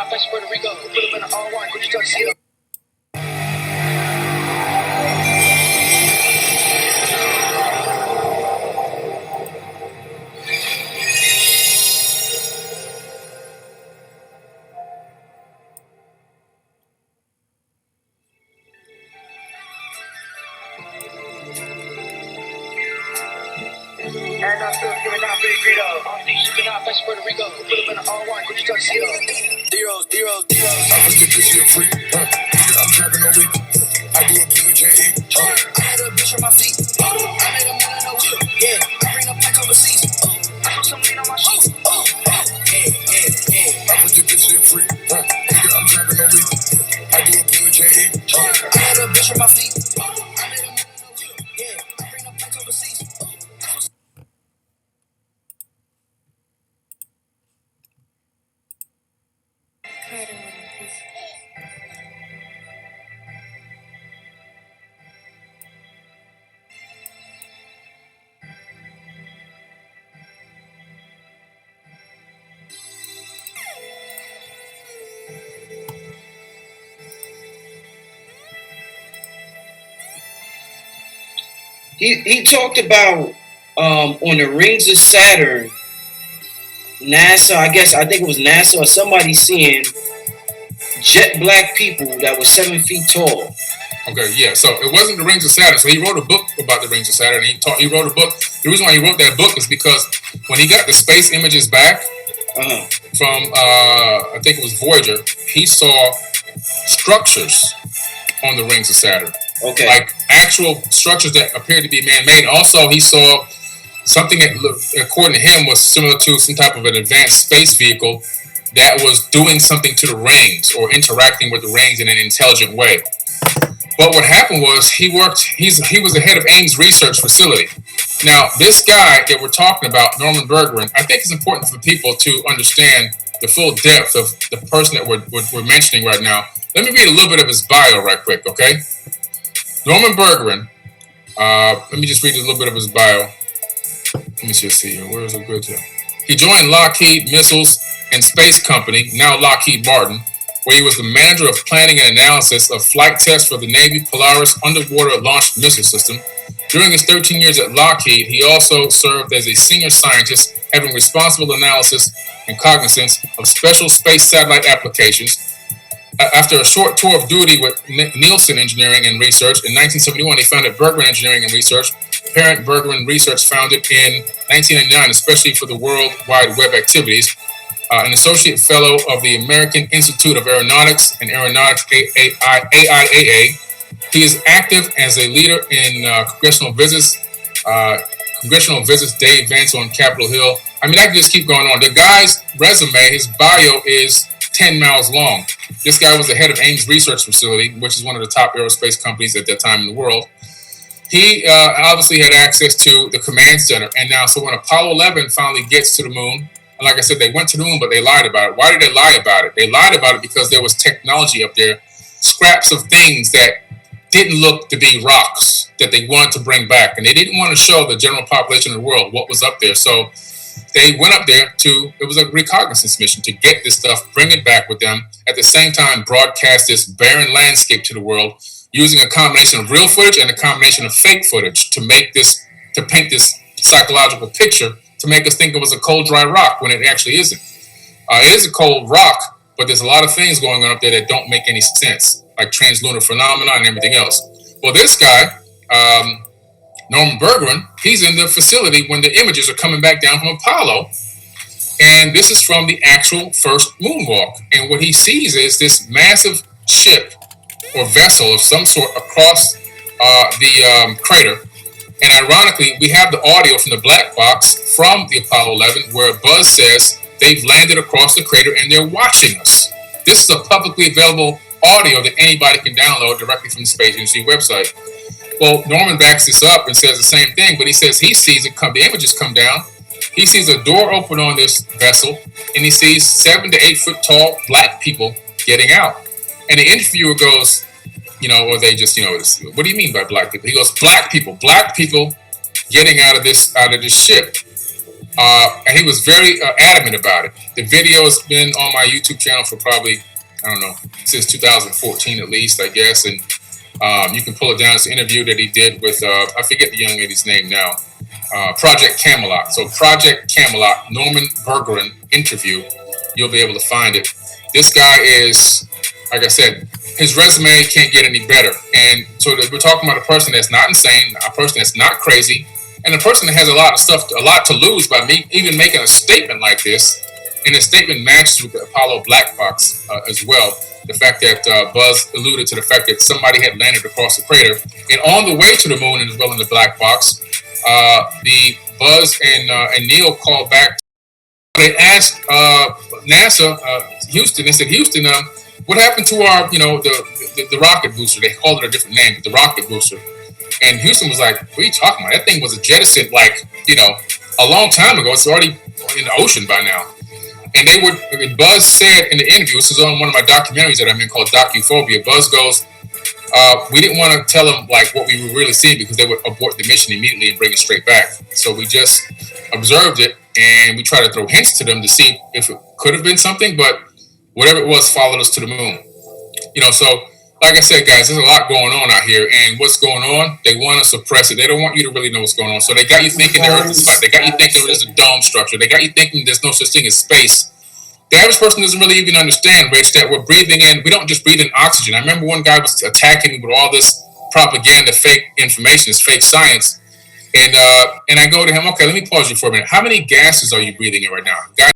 Puerto Rico. Put him in an all-white Gucci tuxedo. And I'm still giving out big Greedo. All these shipping out Puerto Rico. Put him in an all-white Gucci tuxedo. Zeros. I was the pussy a freak. I'm trapping no week. I do a pillage and eat. I had a bitch on my feet. I made a man in a wheel. Yeah, I bring a pack overseas. I put some lean on my sheets. Yeah. I was the pussy a freak. I'm trapping no week. I do a pillage and eat. I had a bitch on my feet. I made a man in a wheel. Yeah, I bring a pack overseas. He talked about on the rings of Saturn, NASA, I think it was NASA or somebody seeing jet black people that were 7 feet tall. Okay, yeah. So it wasn't the rings of Saturn. So he wrote a book about the rings of Saturn. He wrote a book. The reason why he wrote that book is because when he got the space images back from I think it was Voyager, he saw structures on the rings of Saturn. Okay. Like actual structures that appeared to be man-made. Also, he saw something that, according to him, was similar to some type of an advanced space vehicle that was doing something to the rings or interacting with the rings in an intelligent way. But what happened was he was the head of Ames Research Facility. Now, this guy that we're talking about, Norman Bergrun, I think it's important for people to understand the full depth of the person that we're mentioning right now. Let me read a little bit of his bio right quick, okay? Norman Bergrun, let me just read a little bit of his bio. Let me just see here. Where is it good to? He joined Lockheed Missiles and Space Company, now Lockheed Martin, where he was the manager of planning and analysis of flight tests for the Navy Polaris underwater launched missile system. During his 13 years at Lockheed, he also served as a senior scientist, having responsible analysis and cognizance of special space satellite applications. After a short tour of duty with Nielsen Engineering and Research in 1971, he founded Bergrun Engineering and Research, parent Bergrun Research, founded in 1999, especially for the World Wide Web activities. An associate fellow of the American Institute of Aeronautics and Aeronautics AIAA. He is active as a leader in congressional visits day events on Capitol Hill. I mean, I can just keep going on. The guy's resume, his bio is 10 miles long. This guy was the head of Ames Research Facility, which is one of the top aerospace companies at that time in the world. He obviously had access to the command center. And now, so when Apollo 11 finally gets to the moon, and like I said, they went to the moon, but they lied about it. Why did they lie about it? They lied about it because there was technology up there, scraps of things that didn't look to be rocks that they wanted to bring back. And they didn't want to show the general population of the world what was up there. So they went up there it was a reconnaissance mission to get this stuff, bring it back with them, at the same time broadcast this barren landscape to the world using a combination of real footage and a combination of fake footage to paint this psychological picture to make us think it was a cold, dry rock when it actually isn't. It is a cold rock, but there's a lot of things going on up there that don't make any sense, like translunar phenomena and everything else. Well, this guy, Norman Bergrun, he's in the facility when the images are coming back down from Apollo, and this is from the actual first moonwalk. And what he sees is this massive ship or vessel of some sort across the crater. And ironically, we have the audio from the black box from the Apollo 11 where Buzz says they've landed across the crater and they're watching us. This is a publicly available audio that anybody can download directly from the Space Agency website. Well, Norman backs this up and says the same thing, but he says he sees the images come down. He sees a door open on this vessel, and he sees 7 to 8 foot tall black people getting out. And the interviewer goes, or they just, what do you mean by black people? He goes, black people getting out of this ship. And he was very adamant about it. The video has been on my YouTube channel for probably, I don't know, since 2014 at least, I guess. And you can pull it down. It's an interview that he did with, I forget the young lady's name now, Project Camelot. So Project Camelot, Norman Bergrun interview. You'll be able to find it. This guy is, like I said, his resume can't get any better. And so we're talking about a person that's not insane, a person that's not crazy, and a person that has a lot to lose by me even making a statement like this. And the statement matched with the Apollo black box as well. The fact that Buzz alluded to the fact that somebody had landed across the crater. And on the way to the moon as well in the black box, the Buzz and Neil called back. They asked NASA, Houston, they said, Houston, what happened to our, the rocket booster? They called it a different name, but the rocket booster. And Houston was like, what are you talking about? That thing was a jettison, a long time ago. It's already in the ocean by now. And Buzz said in the interview, this is on one of my documentaries that I'm in called Docuphobia. Buzz goes, we didn't want to tell them what we were really seeing because they would abort the mission immediately and bring it straight back. So we just observed it and we tried to throw hints to them to see if it could have been something, but whatever it was followed us to the moon. So like I said, guys, there's a lot going on out here, and what's going on, they want to suppress it. They don't want you to really know what's going on. So they got you thinking the Earth is flat. They got you thinking there's a dome structure. They got you thinking there's no such thing as space. The average person doesn't really even understand, Rich, that we're breathing in. We don't just breathe in oxygen. I remember one guy was attacking me with all this propaganda, fake information, this fake science. And I go to him, okay, let me pause you for a minute. How many gases are you breathing in right now? Guys,